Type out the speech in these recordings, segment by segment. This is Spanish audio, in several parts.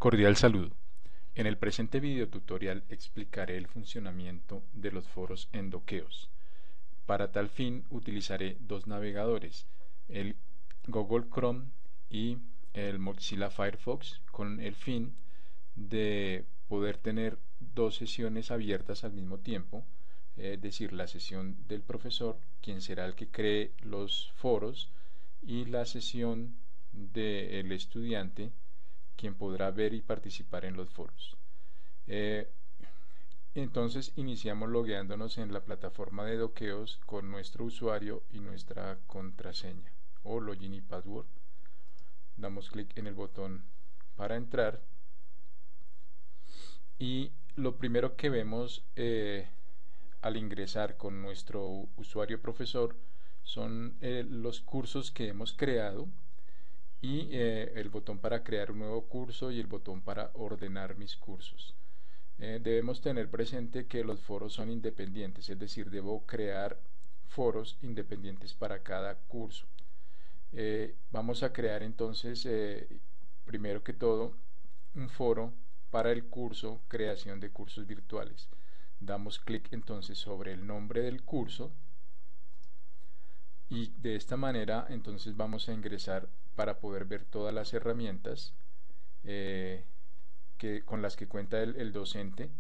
Cordial saludo. En el presente video tutorial explicaré el funcionamiento de los foros en Dokeos. Para tal fin utilizaré dos navegadores, el Google Chrome y el Mozilla Firefox, con el fin de poder tener dos sesiones abiertas al mismo tiempo, es decir, la sesión del profesor, quien será el que cree los foros, y la sesión del estudiante, quien podrá ver y participar en los foros. Eh, entonces iniciamos logueándonos en la plataforma de Dokeos con nuestro usuario y nuestra contraseña o login y password. Damos clic en el botón para entrar y lo primero que vemos al ingresar con nuestro usuario profesor son los cursos que hemos creado y el botón para crear un nuevo curso y el botón para ordenar mis cursos. Debemos tener presente que los foros son independientes, es decir, debo crear foros independientes para cada curso. Vamos a crear entonces, primero que todo, un foro para el curso creación de cursos virtuales. Damos clic entonces sobre el nombre del curso y de esta manera entonces vamos a ingresar para poder ver todas las herramientas con las que cuenta el docente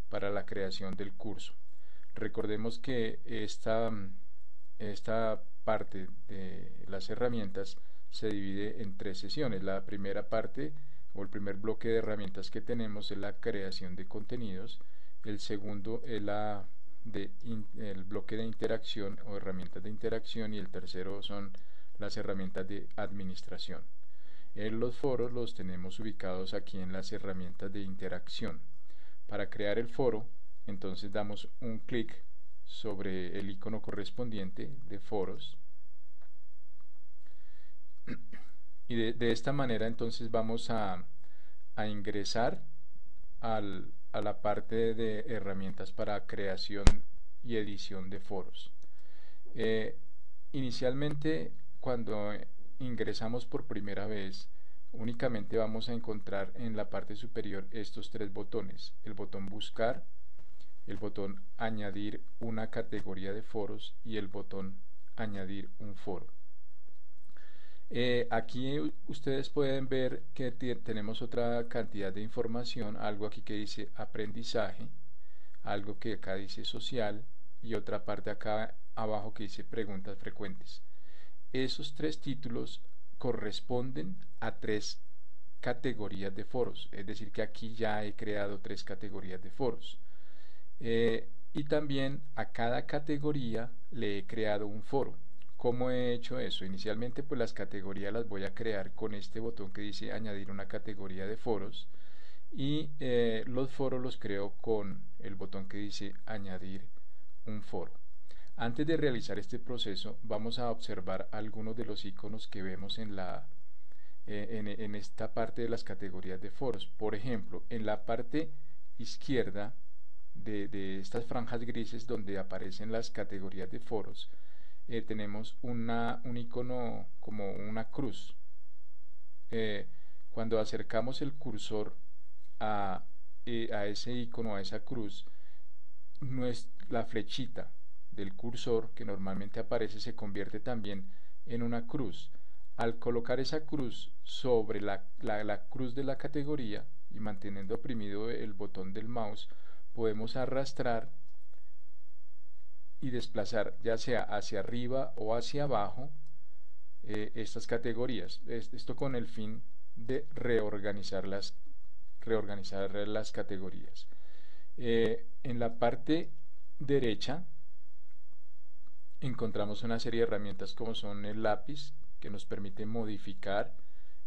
para la creación del curso. Recordemos que esta parte de las herramientas se divide en tres sesiones. La primera parte o el primer bloque de herramientas que tenemos es la creación de contenidos. El segundo es el bloque de interacción o herramientas de interacción, y el tercero son las herramientas de administración. Los foros los tenemos ubicados aquí en las herramientas de interacción. Para crear el foro, entonces damos un clic sobre el icono correspondiente de foros y de esta manera entonces vamos a ingresar a la parte de herramientas para creación y edición de foros. Inicialmente, cuando ingresamos por primera vez, únicamente vamos a encontrar en la parte superior estos tres botones: el botón buscar, el botón añadir una categoría de foros y el botón añadir un foro. Aquí ustedes pueden ver que tenemos otra cantidad de información, algo aquí que dice aprendizaje, algo que acá dice social y otra parte acá abajo que dice preguntas frecuentes. Esos tres títulos corresponden a tres categorías de foros, es decir que aquí ya he creado tres categorías de foros. Y también a cada categoría le he creado un foro. ¿Cómo he hecho eso? Inicialmente pues las categorías las voy a crear con este botón que dice añadir una categoría de foros, y los foros los creo con el botón que dice añadir un foro. Antes de realizar este proceso vamos a observar algunos de los iconos que vemos en esta parte de las categorías de foros. Por ejemplo, en la parte izquierda de estas franjas grises donde aparecen las categorías de foros, tenemos un icono como una cruz. Cuando acercamos el cursor a ese icono, a esa cruz, la flechita del cursor que normalmente aparece se convierte también en una cruz. Al colocar esa cruz sobre la cruz de la categoría y manteniendo oprimido el botón del mouse, podemos arrastrar y desplazar ya sea hacia arriba o hacia abajo estas categorías. Esto con el fin de reorganizar las categorías. En la parte derecha encontramos una serie de herramientas como son el lápiz, que nos permite modificar.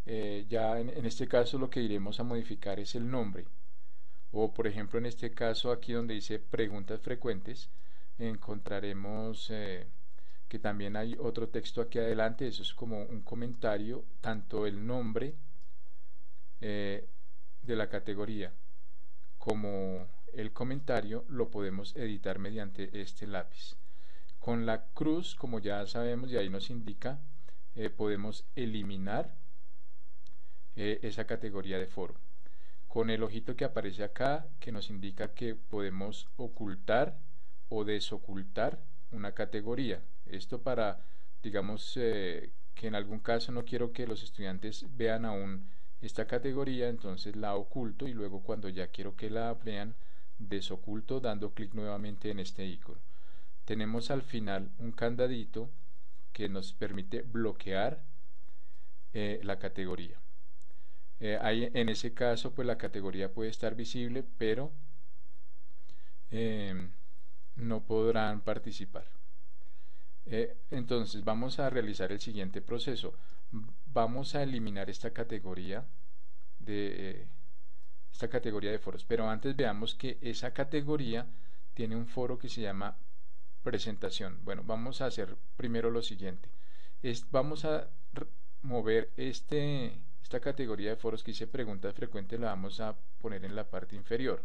Ya en este caso lo que iremos a modificar es el nombre, o por ejemplo en este caso aquí donde dice preguntas frecuentes encontraremos que también hay otro texto aquí adelante. Eso es como un comentario. Tanto el nombre de la categoría como el comentario lo podemos editar mediante este lápiz. Con la cruz, como ya sabemos y ahí nos indica, podemos eliminar esa categoría de foro. con el ojito que aparece acá, que nos indica que podemos ocultar o desocultar una categoría. Esto para, digamos, que en algún caso no quiero que los estudiantes vean aún esta categoría, entonces la oculto y luego cuando ya quiero que la vean, desoculto dando clic nuevamente en este icono. Tenemos al final un candadito que nos permite bloquear la categoría. En ese caso pues la categoría puede estar visible, pero no podrán participar. Entonces vamos a realizar el siguiente proceso. Vamos a eliminar esta categoría de foros, pero antes veamos que esa categoría tiene un foro que se llama presentación. Bueno, vamos a hacer primero lo siguiente. Vamos a mover esta categoría de foros que dice preguntas frecuentes, la vamos a poner en la parte inferior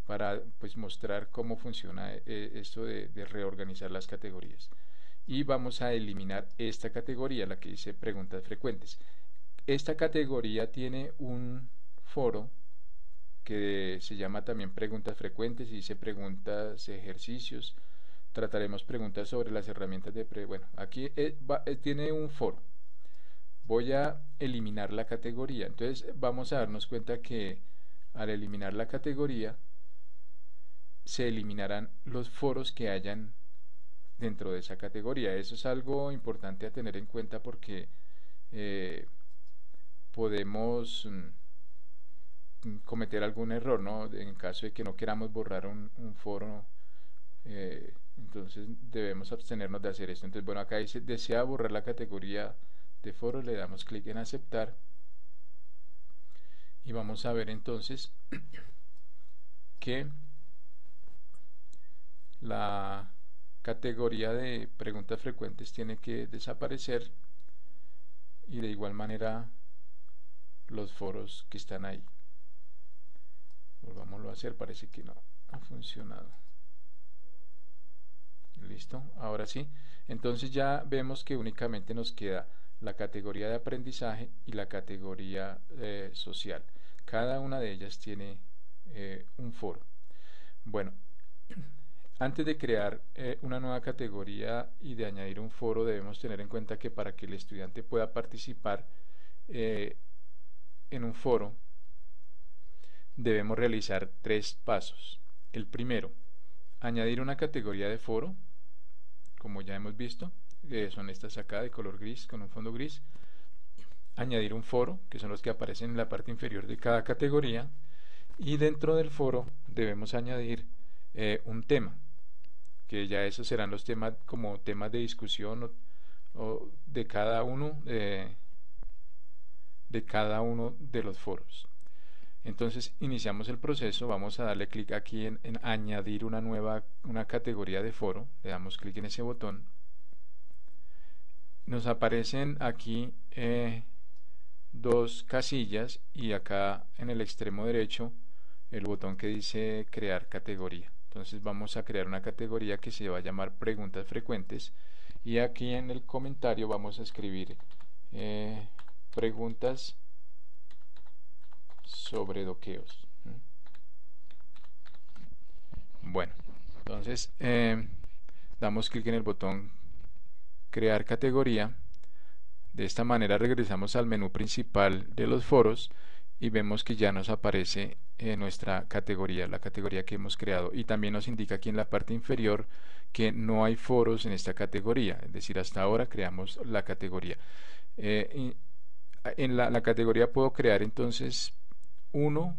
para pues mostrar cómo funciona esto de reorganizar las categorías. Y vamos a eliminar esta categoría, la que dice preguntas frecuentes. Esta categoría tiene un foro que se llama también preguntas frecuentes y dice preguntas, ejercicios. Trataremos preguntas sobre las herramientas de bueno, aquí tiene un foro. Voy a eliminar la categoría. Entonces vamos a darnos cuenta que al eliminar la categoría se eliminarán los foros que hayan dentro de esa categoría. Eso es algo importante a tener en cuenta porque podemos cometer algún error, ¿no? En caso de que no queramos borrar un foro, entonces debemos abstenernos de hacer esto. Entonces, bueno, acá dice desea borrar la categoría de foro, le damos clic en aceptar y vamos a ver entonces que la categoría de preguntas frecuentes tiene que desaparecer y de igual manera los foros que están ahí. Volvámoslo a hacer, parece que no ha funcionado. Listo, ahora sí. Entonces ya vemos que únicamente nos queda la categoría de aprendizaje y la categoría social. Cada una de ellas tiene un foro. Bueno, antes de crear una nueva categoría y de añadir un foro, debemos tener en cuenta que para que el estudiante pueda participar en un foro, debemos realizar 3 pasos. El primero, añadir una categoría de foro, como ya hemos visto, son estas acá de color gris con un fondo gris. Añadir un foro, que son los que aparecen en la parte inferior de cada categoría, y dentro del foro debemos añadir un tema, que ya esos serán los temas como temas de discusión o de cada uno de los foros. Entonces iniciamos el proceso, vamos a darle clic aquí en añadir una categoría de foro, le damos clic en ese botón. Nos aparecen aquí 2 casillas y acá en el extremo derecho el botón que dice crear categoría. Entonces vamos a crear una categoría que se va a llamar preguntas frecuentes y aquí en el comentario vamos a escribir preguntas sobre doqueos. Bueno, entonces damos clic en el botón crear categoría. De esta manera regresamos al menú principal de los foros y vemos que ya nos aparece nuestra categoría, la categoría que hemos creado, y también nos indica aquí en la parte inferior que no hay foros en esta categoría, es decir, hasta ahora creamos la categoría. En la categoría puedo crear entonces 1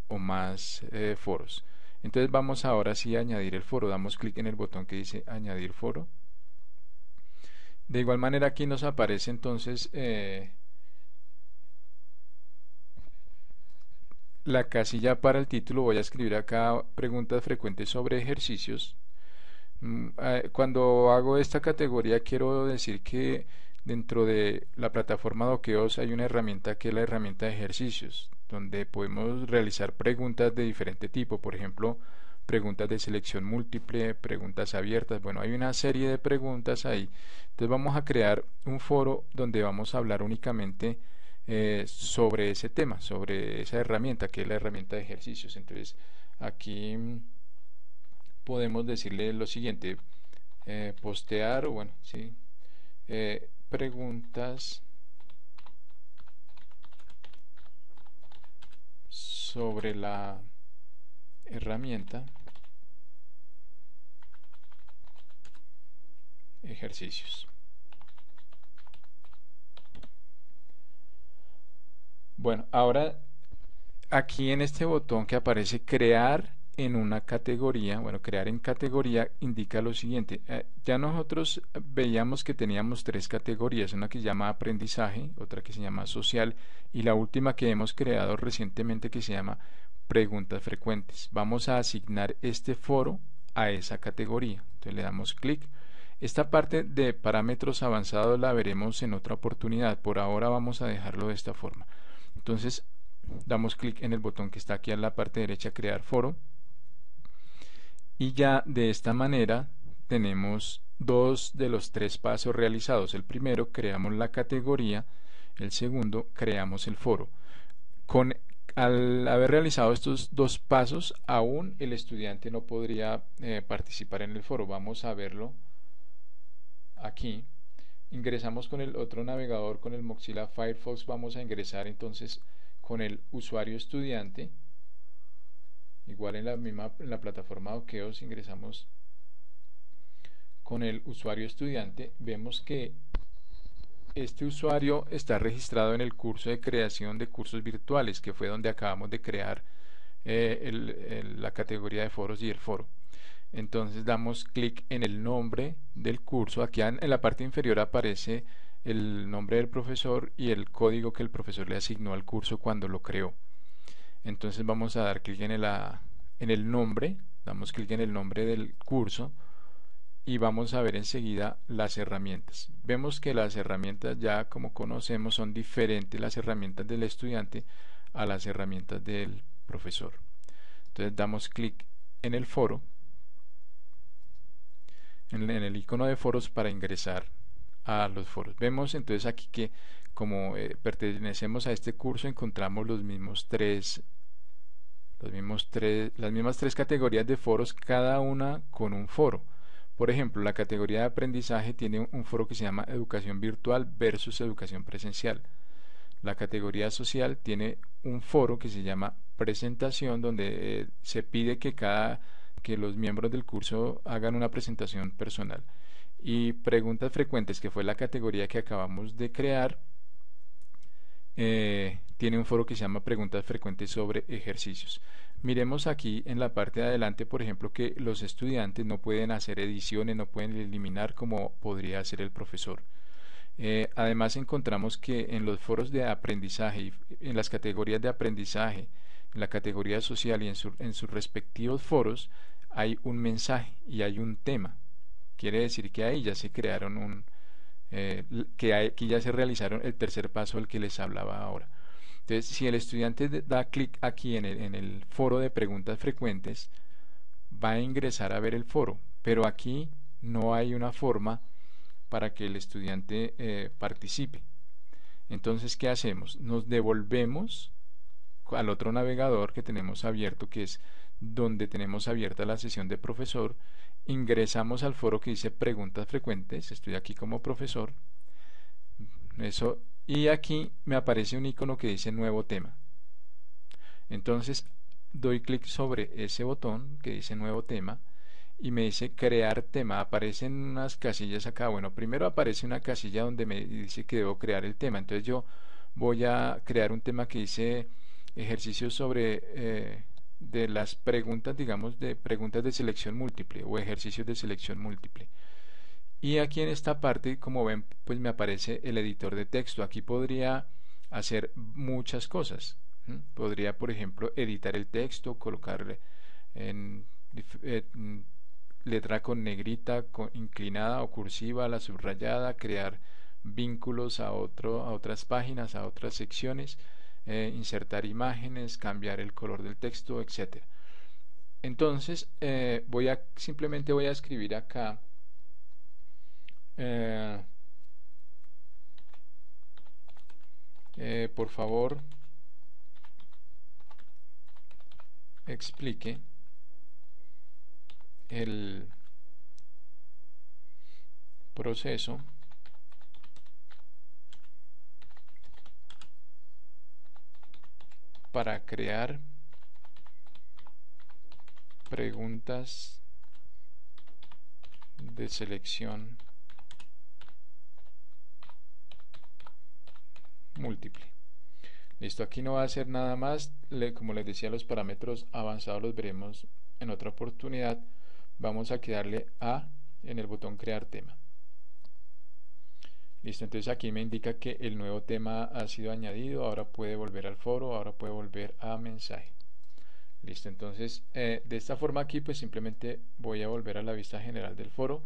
o más foros. Entonces vamos ahora sí a añadir el foro, damos clic en el botón que dice añadir foro. De igual manera aquí nos aparece entonces la casilla para el título. Voy a escribir acá preguntas frecuentes sobre ejercicios. Cuando hago esta categoría quiero decir que dentro de la plataforma Doqueos hay una herramienta que es la herramienta de ejercicios, donde podemos realizar preguntas de diferente tipo, por ejemplo preguntas de selección múltiple, preguntas abiertas. Bueno, hay una serie de preguntas ahí. Entonces vamos a crear un foro donde vamos a hablar únicamente sobre ese tema, sobre esa herramienta que es la herramienta de ejercicios. Entonces aquí podemos decirle lo siguiente, postear, o bueno, sí, preguntas sobre la herramienta ejercicios. Bueno, ahora aquí en este botón que aparece crear en una categoría, bueno, crear en categoría indica lo siguiente. Ya nosotros veíamos que teníamos tres categorías, una que se llama aprendizaje, otra que se llama social y la última que hemos creado recientemente que se llama preguntas frecuentes. Vamos a asignar este foro a esa categoría. Entonces le damos clic. Esta parte de parámetros avanzados la veremos en otra oportunidad. Por ahora vamos a dejarlo de esta forma. Entonces damos clic en el botón que está aquí en la parte derecha, crear foro, y ya de esta manera tenemos dos de los tres pasos realizados. El primero, creamos la categoría; el segundo, creamos el foro. Al haber realizado estos dos pasos, aún el estudiante no podría participar en el foro. Vamos a verlo aquí. Ingresamos con el otro navegador, con el Mozilla Firefox. Vamos a ingresar entonces con el usuario estudiante, igual en la plataforma Doqueos ingresamos con el usuario estudiante. Vemos que este usuario está registrado en el curso de creación de cursos virtuales, que fue donde acabamos de crear la categoría de foros y el foro. Entonces damos clic en el nombre del curso. Aquí en la parte inferior aparece el nombre del profesor y el código que el profesor le asignó al curso cuando lo creó. Entonces vamos a dar clic en el nombre, damos clic en el nombre del curso y vamos a ver enseguida las herramientas. Vemos que las herramientas, ya como conocemos, son diferentes las herramientas del estudiante a las herramientas del profesor. Entonces damos clic en el foro, en el icono de foros, para ingresar a los foros. Vemos entonces aquí que como pertenecemos a este curso, encontramos las mismas tres categorías de foros, cada una con un foro. Por ejemplo, la categoría de aprendizaje tiene un foro que se llama educación virtual versus educación presencial. La categoría social tiene un foro que se llama presentación, donde se pide que los miembros del curso hagan una presentación personal. Y preguntas frecuentes, que fue la categoría que acabamos de crear, tiene un foro que se llama preguntas frecuentes sobre ejercicios. Miremos aquí en la parte de adelante, por ejemplo, que los estudiantes no pueden hacer ediciones, no pueden eliminar como podría hacer el profesor. Además encontramos que en los foros de aprendizaje, en las categorías de aprendizaje, en la categoría social y en sus respectivos foros, hay un mensaje y hay un tema. Quiere decir que ahí ya se crearon que ya se realizaron el tercer paso al que les hablaba ahora. Entonces, si el estudiante da clic aquí en el foro de preguntas frecuentes, va a ingresar a ver el foro, pero aquí no hay una forma para que el estudiante participe. Entonces, ¿qué hacemos? Nos devolvemos al otro navegador que tenemos abierto, que es donde tenemos abierta la sesión de profesor. Ingresamos al foro que dice preguntas frecuentes, estoy aquí como profesor, y aquí me aparece un icono que dice nuevo tema. Entonces doy clic sobre ese botón que dice nuevo tema y me dice crear tema. Aparecen unas casillas acá. Bueno, primero aparece una casilla donde me dice que debo crear el tema. Entonces yo voy a crear un tema que dice ejercicios sobre de las preguntas, digamos, de preguntas de selección múltiple o ejercicios de selección múltiple. Y aquí en esta parte, como ven, pues me aparece el editor de texto. Aquí podría hacer muchas cosas. Podría, por ejemplo, editar el texto, colocarle en letra con negrita, inclinada o cursiva, la subrayada, crear vínculos a otras páginas, a otras secciones, insertar imágenes, cambiar el color del texto, etcétera. Entonces simplemente voy a escribir acá Por favor, explique el proceso para crear preguntas de selección múltiple. Listo, aquí no va a hacer nada más. Como les decía, los parámetros avanzados los veremos en otra oportunidad. Vamos a darle A en el botón crear tema. Listo, entonces aquí me indica que el nuevo tema ha sido añadido. Ahora puede volver al foro, ahora puede volver a mensaje. Listo, entonces de esta forma aquí pues simplemente voy a volver a la vista general del foro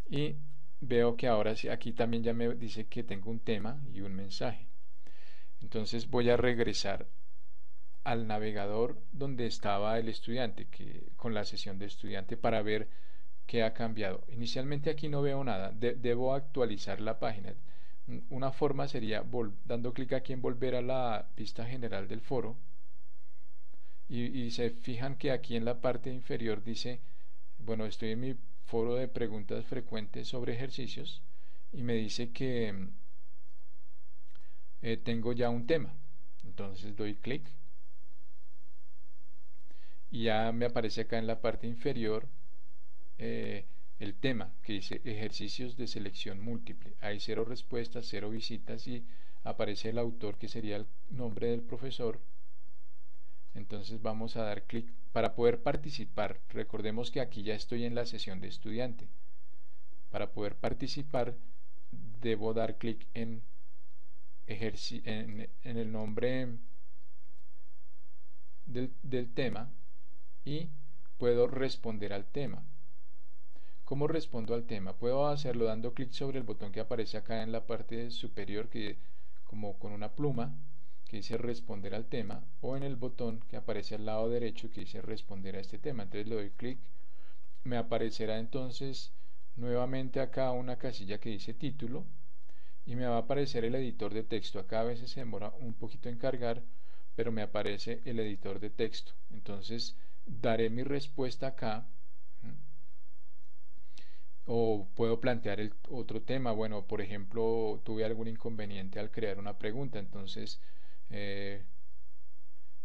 y veo que ahora sí, aquí también ya me dice que tengo un tema y un mensaje. Entonces voy a regresar al navegador donde estaba el estudiante, con la sesión de estudiante, para ver qué ha cambiado. Inicialmente aquí no veo nada, debo actualizar la página. Una forma sería dando clic aquí en volver a la vista general del foro y se fijan que aquí en la parte inferior dice, bueno, estoy en mi foro de preguntas frecuentes sobre ejercicios y me dice que tengo ya un tema. Entonces doy clic y ya me aparece acá en la parte inferior el tema que dice ejercicios de selección múltiple. Hay 0 respuestas, 0 visitas y aparece el autor, que sería el nombre del profesor. Entonces vamos a dar clic para poder participar. Recordemos que aquí ya estoy en la sesión de estudiante. Para poder participar debo dar clic en el nombre del tema y puedo responder al tema. ¿Cómo respondo al tema? Puedo hacerlo dando clic sobre el botón que aparece acá en la parte superior, que como con una pluma, que dice responder al tema, o en el botón que aparece al lado derecho que dice responder a este tema. Entonces le doy clic, me aparecerá entonces nuevamente acá una casilla que dice título y me va a aparecer el editor de texto. Acá a veces se demora un poquito en cargar, pero me aparece el editor de texto. Entonces daré mi respuesta acá, o puedo plantear otro tema. Bueno, por ejemplo, tuve algún inconveniente al crear una pregunta, entonces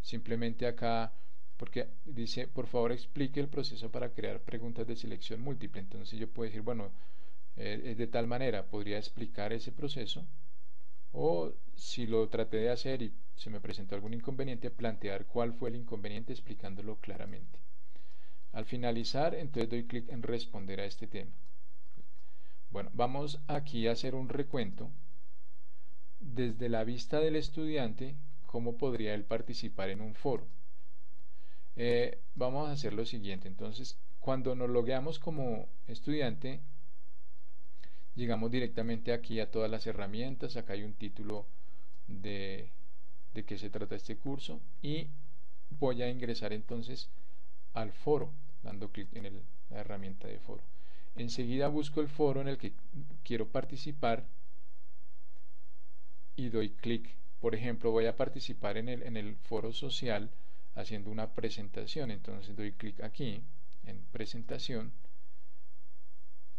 simplemente acá, porque dice por favor explique el proceso para crear preguntas de selección múltiple, entonces yo puedo decir, bueno, es de tal manera, podría explicar ese proceso, o si lo traté de hacer y se me presentó algún inconveniente, plantear cuál fue el inconveniente explicándolo claramente. Al finalizar, entonces doy clic en responder a este tema. Bueno, vamos aquí a hacer un recuento desde la vista del estudiante, cómo podría él participar en un foro. Vamos a hacer lo siguiente. Entonces, cuando nos logueamos como estudiante, llegamos directamente aquí a todas las herramientas. Acá hay un título de qué se trata este curso y voy a ingresar entonces al foro dando clic en la herramienta de foro. Enseguida busco el foro en el que quiero participar y doy clic. Por ejemplo, voy a participar en el foro social haciendo una presentación. Entonces doy clic aquí en presentación,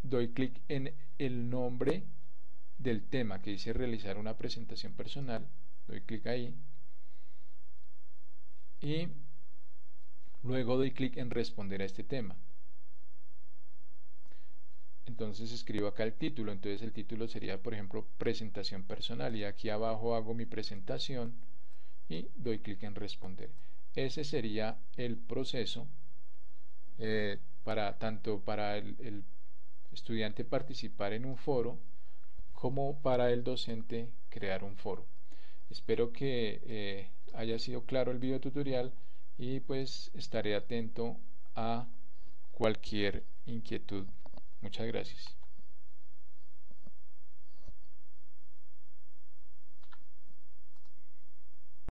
doy clic en el nombre del tema que dice realizar una presentación personal, doy clic ahí y luego doy clic en responder a este tema. Entonces escribo acá el título, entonces el título sería por ejemplo presentación personal y aquí abajo hago mi presentación y doy clic en responder. Ese sería el proceso tanto para el estudiante participar en un foro como para el docente crear un foro. Espero que haya sido claro el video tutorial y pues estaré atento a cualquier inquietud. Muchas gracias.